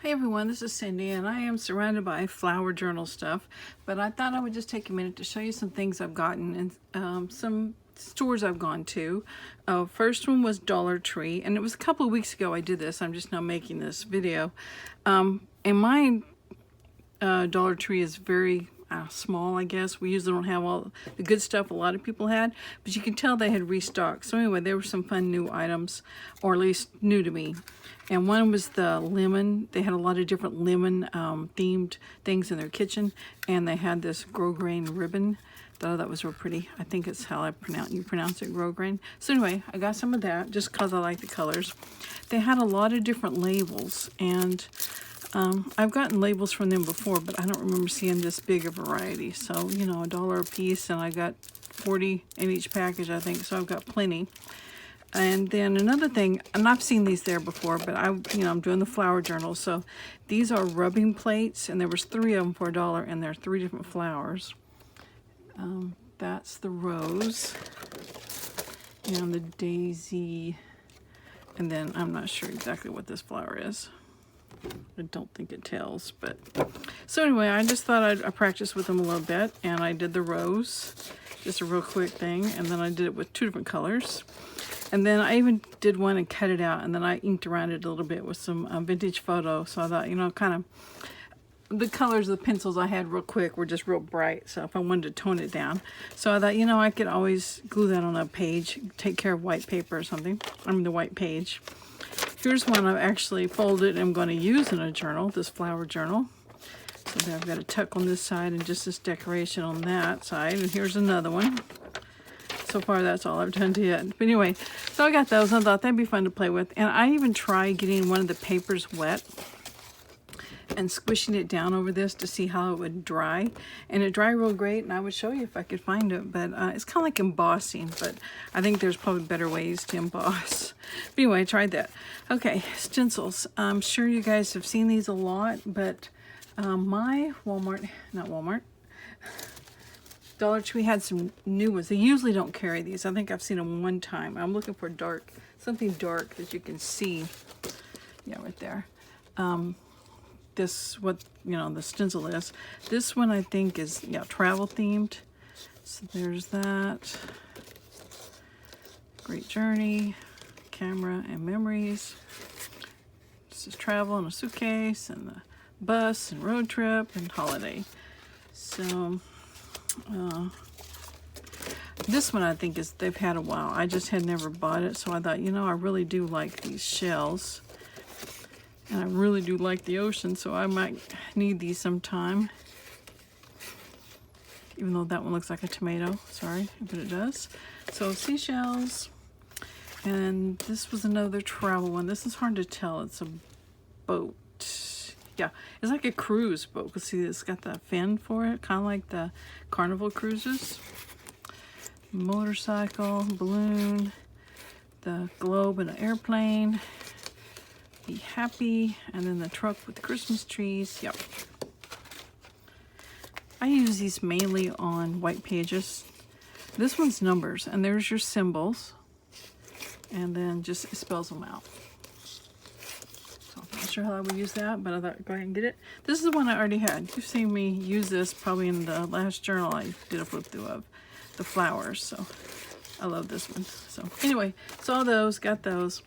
Hey everyone, this is Cindy and I am surrounded by flower journal stuff, but I thought I would just take a minute to show you some things I've gotten and some stores I've gone to. First one was Dollar Tree, and it was a couple of weeks ago I did this. I'm just now making this video. And my Dollar Tree is very small, I guess. We usually don't have all the good stuff a lot of people had, but you can tell they had restocked. So anyway, there were some fun new items, or at least new to me. And one was the lemon. They had a lot of different lemon themed things in their kitchen, and they had this grosgrain ribbon that I thought was real pretty. I think it's how you pronounce it, grosgrain. So anyway, I got some of that just because I like the colors. They had a lot of different labels, and I've gotten labels from them before, but I don't remember seeing this big a variety. So, you know, $1 a piece, and I got 40 in each package, I think, so I've got plenty. And then another thing, and I've seen these there before, but I'm doing the flower journal, so these are rubbing plates, and there was 3 of them for $1, and they're 3 different flowers. That's the rose, and the daisy, and then I'm not sure exactly what this flower is. I don't think it tells, but so anyway, I just thought I'd practice with them a little bit, and I did the rose, just a real quick thing, and then I did it with 2 different colors. And then I even did one and cut it out, and then I inked around it a little bit with some vintage photo. So I thought, you know, kind of the colors of the pencils I had real quick were just real bright. So if I wanted to tone it down, so I thought, you know, I could always glue that on a page, take care of white paper or something. The white page. Here's one I've actually folded and I'm going to use in a journal, this flower journal. So then I've got a tuck on this side and just this decoration on that side. And here's another one. So far, that's all I've done yet. But anyway, so I got those, and I thought that'd be fun to play with. And I even tried getting one of the papers wet and squishing it down over this to see how it would dry. And it dried real great, and I would show you if I could find it. But it's kind of like embossing, but I think there's probably better ways to emboss. But anyway, I tried that. Okay, stencils. I'm sure you guys have seen these a lot, but my Dollar Tree had some new ones. They usually don't carry these. I think I've seen them one time. I'm looking for something dark that you can see. Yeah, right there. This, what, you know, the stencil is. This one I think is, yeah, travel themed. So there's that. Great journey, camera and memories. This is travel and a suitcase and the bus and road trip and holiday. So this one I think is they've had a while. I just had never bought it, so I thought, you know, I really do like these shells, and I really do like the ocean, so I might need these sometime. Even though that one looks like a tomato, sorry, but it does. So seashells, and this was another travel one. This is hard to tell. It's a boat. Yeah, it's like a cruise boat. You see, it's got the fin for it, kind of like the Carnival cruises. Motorcycle, balloon, the globe and an airplane. Be happy, and then the truck with the Christmas trees. Yep. I use these mainly on white pages. This one's numbers, and there's your symbols, and then just it spells them out. Not sure how I would use that, but I thought go ahead and get it. This is the one I already had. You've seen me use this probably in the last journal I did a flip through of the flowers, so I love this one. So anyway, saw those, got those.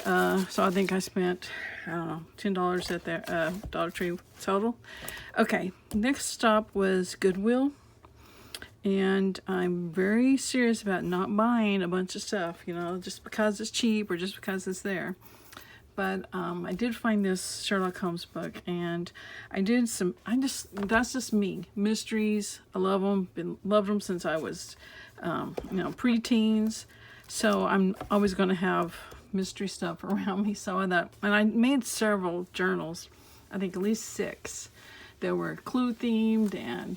So I think I spent, I don't know, $10 at their Dollar Tree total. Okay, next stop was Goodwill, and I'm very serious about not buying a bunch of stuff, you know, just because it's cheap or just because it's there. But I did find this Sherlock Holmes book, and that's just me. Mysteries, I love them, loved them since I was, you know, pre-teens. So I'm always going to have mystery stuff around me. So I thought, and I made several journals, I think at least 6, that were clue themed and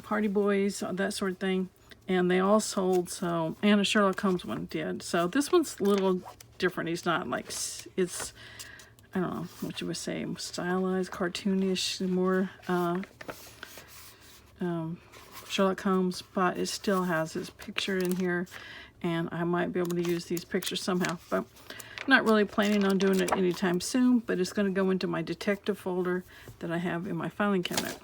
party boys, that sort of thing. And they all sold, so, and a Sherlock Holmes one did. So this one's a little different. He's not like, it's, I don't know what you would say, stylized, cartoonish, more Sherlock Holmes, but it still has his picture in here, and I might be able to use these pictures somehow. But Not really planning on doing it anytime soon, but it's going to go into my detective folder that I have in my filing cabinet.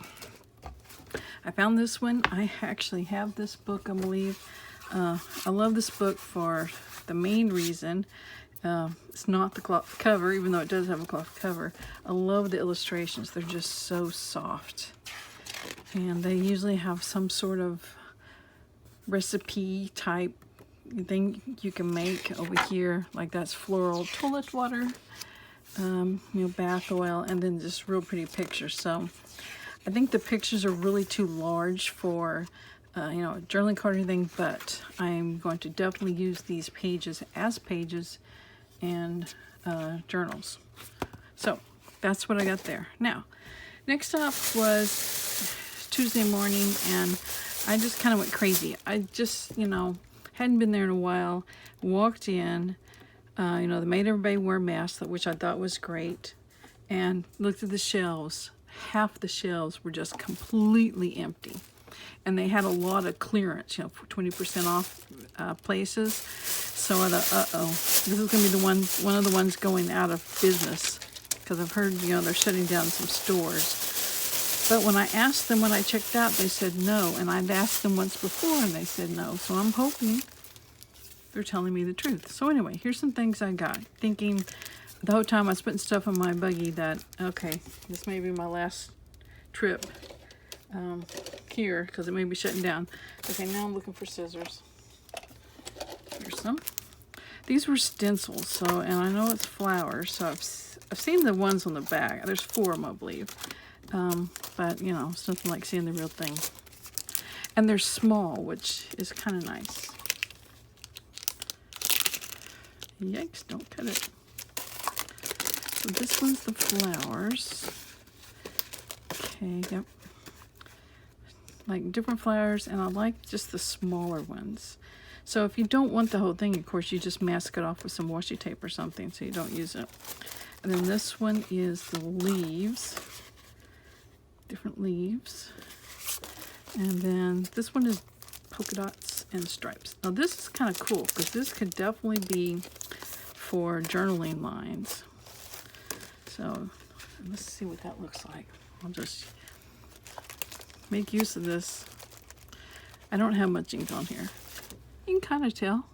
I found this one. I actually have this book, I believe. I love this book for the main reason. It's not the cloth cover, even though it does have a cloth cover. I love the illustrations. They're just so soft. And they usually have some sort of recipe type thing you can make over here. Like that's floral toilet water, bath oil, and then just real pretty pictures. So I think the pictures are really too large for a journaling card or anything, but I'm going to definitely use these pages as pages and journals. So that's what I got there. Now, next up was Tuesday morning, and I just kind of went crazy. I just, hadn't been there in a while. Walked in, they made everybody wear masks, which I thought was great, and looked at the shelves. Half the shelves were just completely empty. And they had a lot of clearance, for 20% off places. So I thought, this is going to be one of the ones going out of business, because I've heard, they're shutting down some stores. But when I asked them when I checked out, they said no. And I'd asked them once before, and they said no. So I'm hoping they're telling me the truth. So anyway, here's some things I got. Thinking the whole time I was putting stuff in my buggy that, okay, this may be my last trip here, because it may be shutting down. Okay, now I'm looking for scissors. Here's some. These were stencils, so, and I know it's flowers, so I've seen the ones on the back. There's 4 of them, I believe. But, it's nothing like seeing the real thing. And they're small, which is kind of nice. Yikes, don't cut it. So this one's the flowers. Okay, yep. Like different flowers, and I like just the smaller ones. So if you don't want the whole thing, of course, you just mask it off with some washi tape or something so you don't use it. And then this one is the leaves. Different leaves. And then this one is polka dots and stripes. Now this is kind of cool, because this could definitely be for journaling lines. So let's see what that looks like. I'll just make use of this. I don't have much ink on here. You can kind of tell.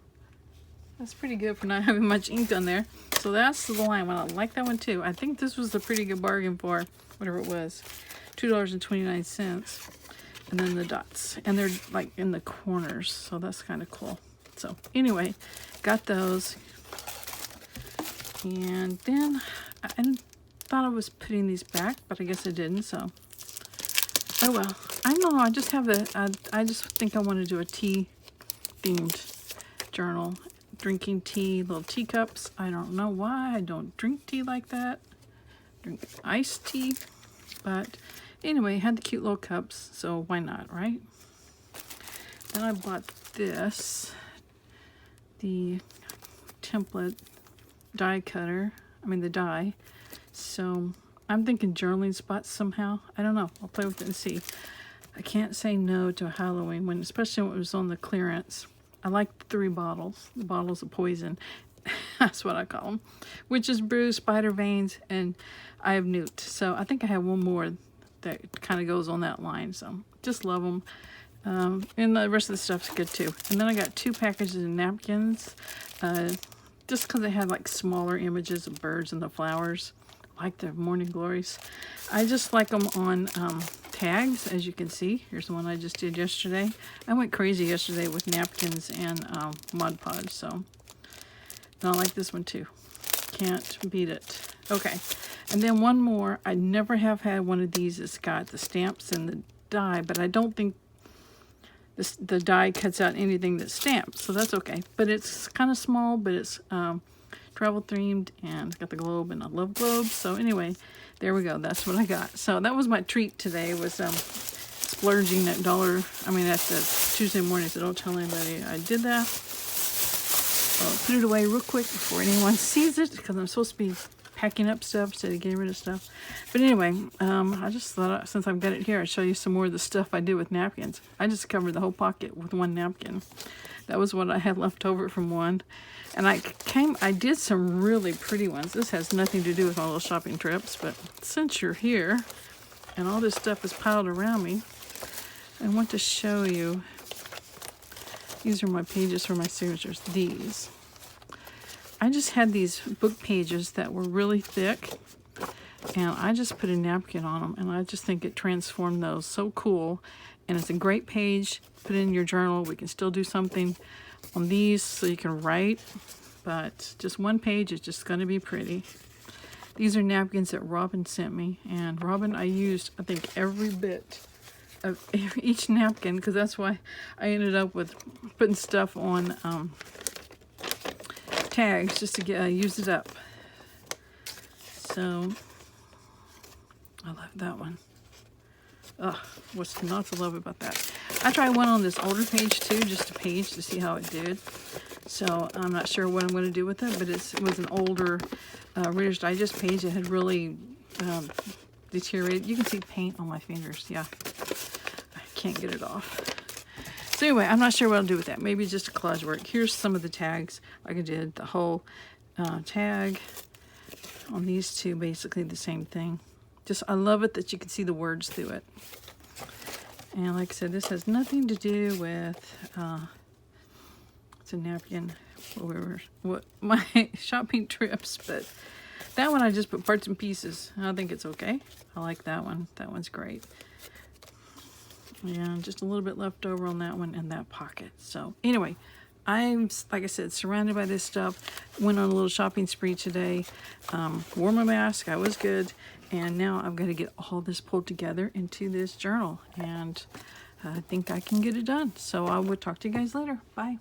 That's pretty good for not having much ink on there. So that's the line one. I like that one too. I think this was a pretty good bargain for whatever it was. $2.29. And then the dots. And they're like in the corners. So that's kind of cool. So anyway, got those. And then I thought I was putting these back, but I guess I didn't. So oh well. I don't know. I just have I just think I want to do a tea themed journal. Drinking tea, little teacups. I don't know why I don't drink tea like that. Drink iced tea. But anyway, had the cute little cups, so why not, right? Then I bought this, the template die cutter. The die. So I'm thinking journaling spots somehow. I don't know. I'll play with it and see. I can't say no to a Halloween one, especially when it was on the clearance. I like the 3 bottles. The bottles of poison. That's what I call them. Witch's brew, spider veins, and I have newt. So I think I have one more that kind of goes on that line. So just love them. And the rest of the stuff's good too. And then I got 2 packages of napkins. Just because they had like smaller images of birds and the flowers. Like the morning glories. I just like them on tags, as you can see. Here's the one I just did yesterday. I went crazy yesterday with napkins and Mod Podge, so. And I like this one too. Can't beat it. Okay, and then one more. I never have had one of these that's got the stamps and the die, but I don't think the die cuts out anything that's stamped, so that's okay. But it's kind of small, but it's travel themed, and it's got the globe, and I love globes. So anyway, there we go. That's what I got. So that was my treat today, was splurging at dollar. I mean, at the Tuesday morning, so don't tell anybody I did that. I'll put it away real quick before anyone sees it, because I'm supposed to be packing up stuff instead of getting rid of stuff. But anyway, I just thought since I've got it here, I'd show you some more of the stuff I do with napkins. I just covered the whole pocket with one napkin. That was what I had left over from one. And I did some really pretty ones. This has nothing to do with my little shopping trips, but since you're here and all this stuff is piled around me, I want to show you. These are my pages for my signatures. These. I just had these book pages that were really thick, and I just put a napkin on them, and I just think it transformed those. So cool. And it's a great page. Put it in your journal. We can still do something on these so you can write, but just one page is just going to be pretty. These are napkins that Robin sent me, and Robin, I used, I think, every bit of each napkin, because that's why I ended up with putting stuff on tags just to get use it up. So I love that one. Ugh, what's not to love about that? I tried one on this older page too, just a page to see how it did. So I'm not sure what I'm going to do with it, but it was an older Reader's Digest page that had really deteriorated. You can see paint on my fingers. Yeah, I can't get it off. So anyway, I'm not sure what I'll do with that. Maybe just a collage work. Here's some of the tags like I did. The whole tag on these two, basically the same thing. Just, I love it that you can see the words through it. And like I said, this has nothing to do with, it's a napkin for my shopping trips, but that one I just put parts and pieces. I think it's okay. I like that one. That one's great. Yeah, just a little bit left over on that one in that pocket. So anyway, I'm, like I said, surrounded by this stuff. Went on a little shopping spree today. Wore my mask. I was good. And now I've got to get all this pulled together into this journal. And I think I can get it done. So I will talk to you guys later. Bye.